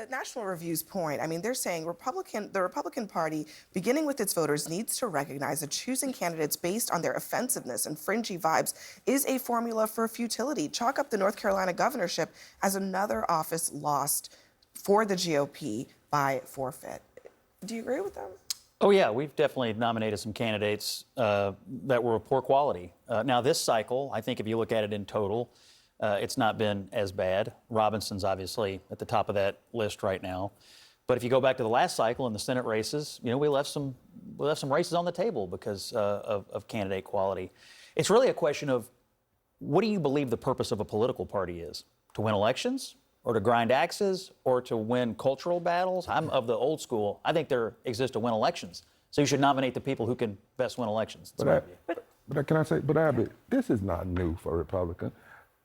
to National Review's point, I mean, they're saying the Republican Party, beginning with its voters, needs to recognize that choosing candidates based on their offensiveness and fringy vibes is a formula for futility. Chalk up the North Carolina governorship as another office lost for the GOP by forfeit. Do you agree with them? Oh, yeah, we've definitely nominated some candidates that were of poor quality. Now, this cycle, I think if you look at it in total, it's not been as bad. Robinson's obviously at the top of that list right now. But if you go back to the last cycle in the Senate races, you know, we left some races on the table because of candidate quality. It's really a question of what do you believe the purpose of a political party is? To win elections? Or to grind axes, or to win cultural battles? I'm of the old school. I think there exists to win elections. So you should nominate the people who can best win elections. But Abby, this is not new for Republicans.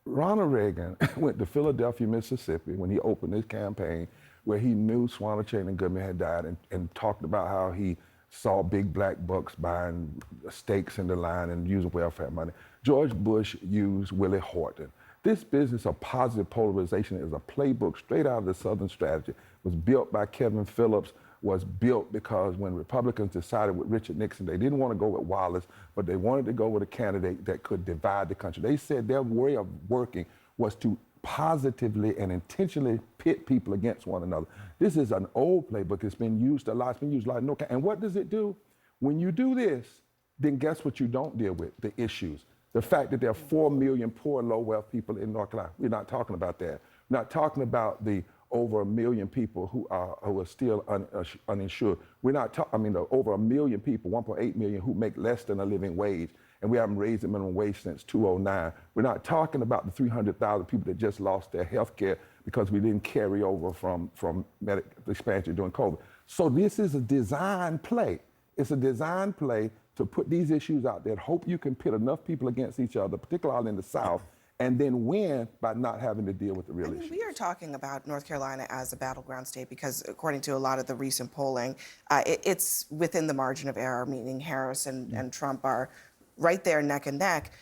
Ronald Reagan went to Philadelphia, Mississippi, when he opened his campaign, where he knew Swanachane and Goodman had died, and talked about how he saw big black bucks buying stakes in the line and using welfare money. George Bush used Willie Horton. This business of positive polarization is a playbook straight out of the Southern strategy. It was built by Kevin Phillips, was built because when Republicans decided with Richard Nixon, they didn't want to go with Wallace, but they wanted to go with a candidate that could divide the country. They said their way of working was to positively and intentionally pit people against one another. This is an old playbook. It's been used a lot. It's been used a lot. No, and what does it do? When you do this, then guess what you don't deal with? The issues. The fact that there are 4 million poor, low-wealth people in North Carolina. We're not talking about that. We're not talking about the over 1 million people who are still uninsured. We're not talking, over 1 million people, 1.8 million, who make less than a living wage, and we haven't raised the minimum wage since 2009. We're not talking about the 300,000 people that just lost their health care because we didn't carry over from the expansion during COVID. So this is a design play. It's a design play to put these issues out there, hope you can pit enough people against each other, particularly in the South, and then win by not having to deal with the real issues. We are talking about North Carolina as a battleground state because, according to a lot of the recent polling, it's within the margin of error, meaning Harris and Trump are right there neck and neck.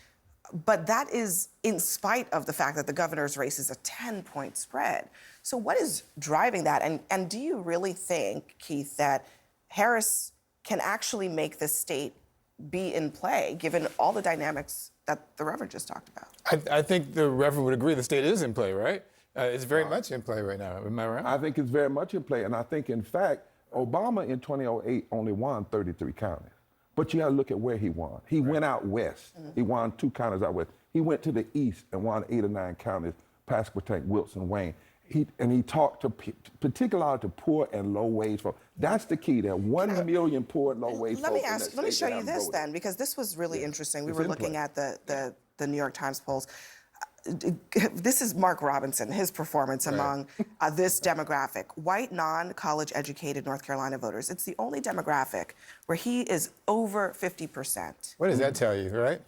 But that is in spite of the fact that the governor's race is a 10-point spread. So what is driving that? And do you really think, Keith, that Harris can actually make this state be in play, given all the dynamics that the Reverend just talked about? I think the Reverend would agree the state is in play, right? It's very much in play right now. Am I right? I think it's very much in play. And I think, in fact, Obama in 2008 only won 33 counties. But you got to look at where he won. He went out west. He won 2 counties out west. He went to the east and won 8 or 9 counties, Pasquotank, Wilson, Wayne. He talked to particularly to poor and low wage folks. That's the key. There are 1 million poor and low wage folks. Let me show you this then, because this was really interesting. We were looking at the New York Times polls. This is Mark Robinson, his performance among this demographic. White, non-college educated North Carolina voters. It's the only demographic where he is over 50%. What does that tell you, right?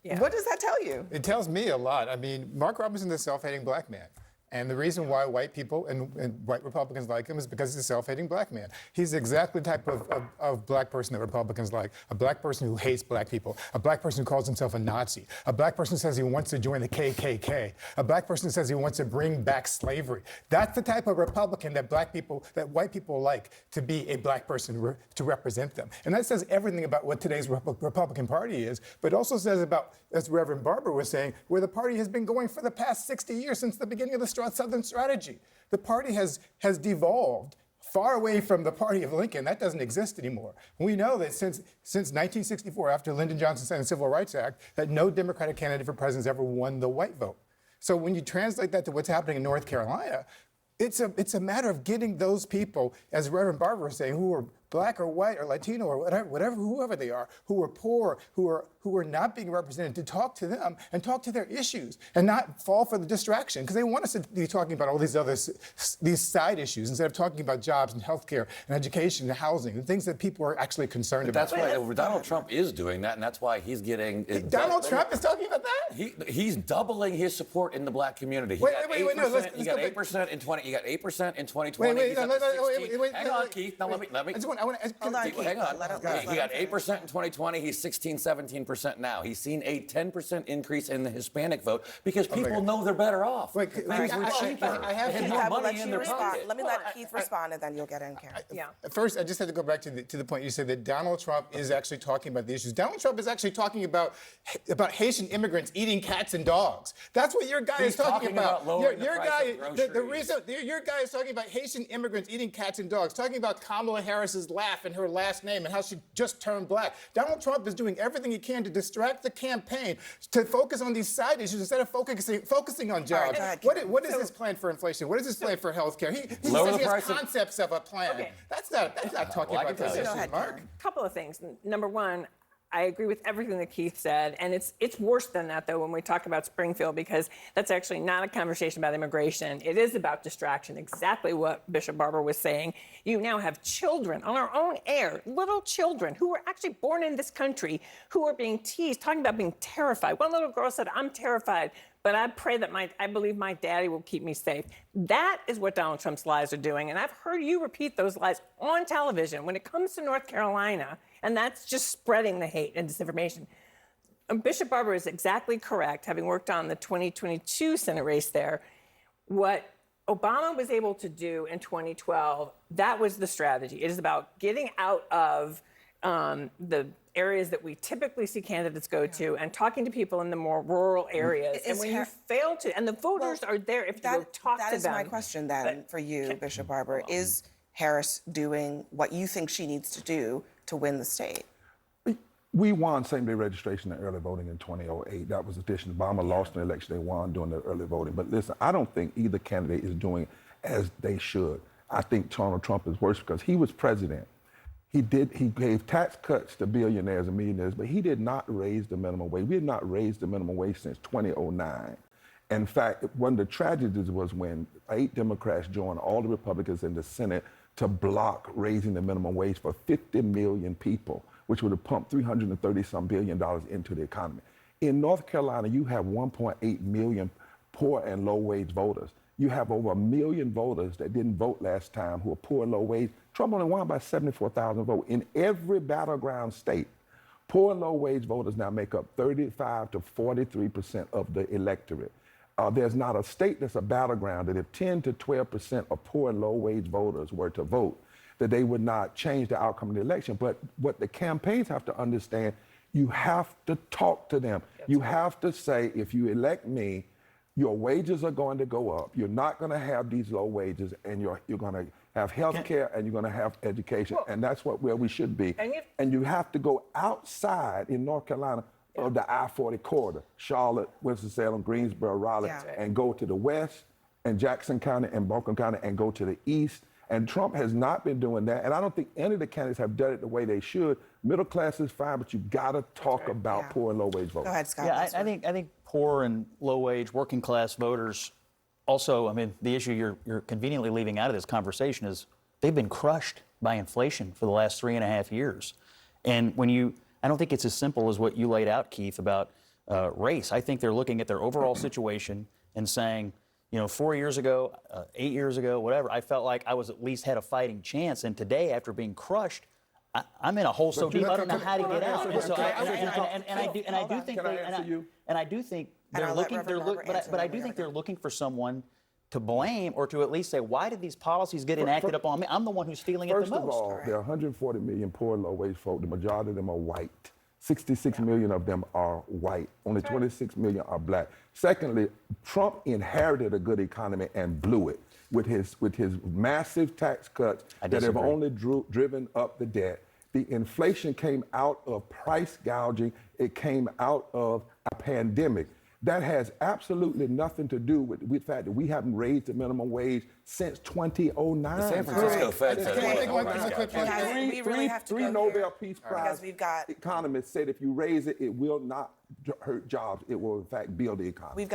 Yeah. What does that tell you? It tells me a lot. I mean, Mark Robinson is a self-hating black man. And the reason why white people and white Republicans like him is because he's a self-hating black man. He's exactly the type of black person that Republicans like. A black person who hates black people. A black person who calls himself a Nazi. A black person who says he wants to join the KKK. A black person who says he wants to bring back slavery. That's the type of Republican that white people like to be a black person to represent them. And that says everything about what today's Republican Party is, but also says about, as Reverend Barber was saying, where the party has been going for the past 60 years since the beginning of the Southern strategy. The party has devolved far away from the party of Lincoln. That doesn't exist anymore. We know that since 1964, after Lyndon Johnson signed the Civil Rights Act, that no Democratic candidate for president has ever won the white vote. So when you translate that to what's happening in North Carolina, it's a matter of getting those people, as Reverend Barber was saying, who are black or white or Latino or whatever, whoever they are, who are poor, who are not being represented, to talk to them and talk to their issues and not fall for the distraction, because they want us to be talking about all these side issues instead of talking about jobs and healthcare and education and housing, the things that people are actually concerned about. That's why Donald Trump is doing that, and that's why he's getting. Donald Trump is talking about that. He's doubling his support in the black community. He got 8% in 2020. Wait, Hang on, Keith. Now let me. I want to. Hold on, Keith. Hang on. Let him He got finish. 8% in 2020. He's 16, 17% now. He's seen a 10% increase in the Hispanic vote because people know they're better off. Wait, Things I were have cheaper. to- I have They had to- more I will money let in you their respond. pocket. Let me let Keith respond, and then you'll get in, Karen. Yeah. First, I just had to go back to the point you said that Donald Trump is actually talking about the issues. Donald Trump is actually talking about Haitian immigrants eating cats and dogs. That's what your guy He's is talking talking about lowering the your price guy, of the groceries. reason your guy is talking about Haitian immigrants eating cats and dogs, talking about Kamala Harris's laugh and her last name and how she just turned black. Donald Trump is doing everything he can to distract the campaign to focus on these side issues instead of focusing on jobs. go ahead, What is his plan for inflation? What is his plan for health care? He Lower says the he price has of- concepts of a plan. Okay. That's not talking Well, I about can tell those you. issues, Go ahead, Mark. Karen. Couple of things. Number one, I agree with everything that Keith said, and it's worse than that though when we talk about Springfield because that's actually not a conversation about immigration. It is about distraction. Exactly what Bishop Barber was saying. You now have children on our own air, little children who were actually born in this country, who are being teased, talking about being terrified. One little girl said, "I'm terrified, but I pray that I believe my daddy will keep me safe." That is what Donald Trump's lies are doing, and I've heard you repeat those lies on television when it comes to North Carolina. And that's just spreading the hate and disinformation. Bishop Barber is exactly correct, having worked on the 2022 Senate race there. What Obama was able to do in 2012, that was the strategy. It is about getting out of the areas that we typically see candidates go to and talking to people in the more rural areas. And when you fail to, and the voters are there if you go talk to them. That is my question then for you, Bishop Barber. Is Harris doing what you think she needs to do to win the state? We won same-day registration and early voting in 2008. That was the decision. Obama lost an election. They won doing the early voting. But listen, I don't think either candidate is doing as they should. I think Donald Trump is worse because he was president. He gave tax cuts to billionaires and millionaires, but he did not raise the minimum wage. We had not raised the minimum wage since 2009. In fact, one of the tragedies was when 8 Democrats joined all the Republicans in the Senate to block raising the minimum wage for 50 million people, which would have pumped $330-some billion into the economy. In North Carolina, you have 1.8 million poor and low-wage voters. You have over 1 million voters that didn't vote last time who are poor and low-wage. Trump only won by 74,000 votes. In every battleground state, poor and low-wage voters now make up 35 to 43% of the electorate. There's not a state that's a battleground that if 10 to 12% of poor and low-wage voters were to vote, that they would not change the outcome of the election. But what the campaigns have to understand, you have to talk to them. You have to say, if you elect me, your wages are going to go up. You're not going to have these low wages, and you're going to have health care, and you're going to have education. And that's where we should be. And you have to go outside in North Carolina of the I-40 corridor, Charlotte, Winston-Salem, Greensboro, Raleigh, and go to the west and Jackson County and Buncombe County and go to the east. And Trump has not been doing that. And I don't think any of the candidates have done it the way they should. Middle class is fine, but you got to talk about poor and low-wage voters. Go ahead, Scott. Yeah, I think poor and low-wage, working-class voters also, I mean, the issue you're conveniently leaving out of this conversation is they've been crushed by inflation for the last 3.5 years. And I don't think it's as simple as what you laid out, Keith, about race. I think they're looking at their overall situation and saying, 4 years ago, 8 years ago, whatever, I felt like I was at least had a fighting chance. And today, after being crushed, I'm in a hole so deep I don't know how to get out. And I do think they're looking for someone to blame or to at least say, why did these policies get enacted upon me? I'm the one who's stealing it the most. First of all, there are 140 million poor and low-wage folk. The majority of them are white. 66 million of them are white. Only 26 million are black. Secondly, Trump inherited a good economy and blew it with his massive tax cuts that have only driven up the debt. The inflation came out of price gouging. It came out of a pandemic. That has absolutely nothing to do with the fact that we haven't raised the minimum wage since 2009. The San Francisco Fed said We really have to Three go Nobel here Peace Prize we've got economists said if you raise it, it will not hurt jobs. It will, in fact, build the economy. we've got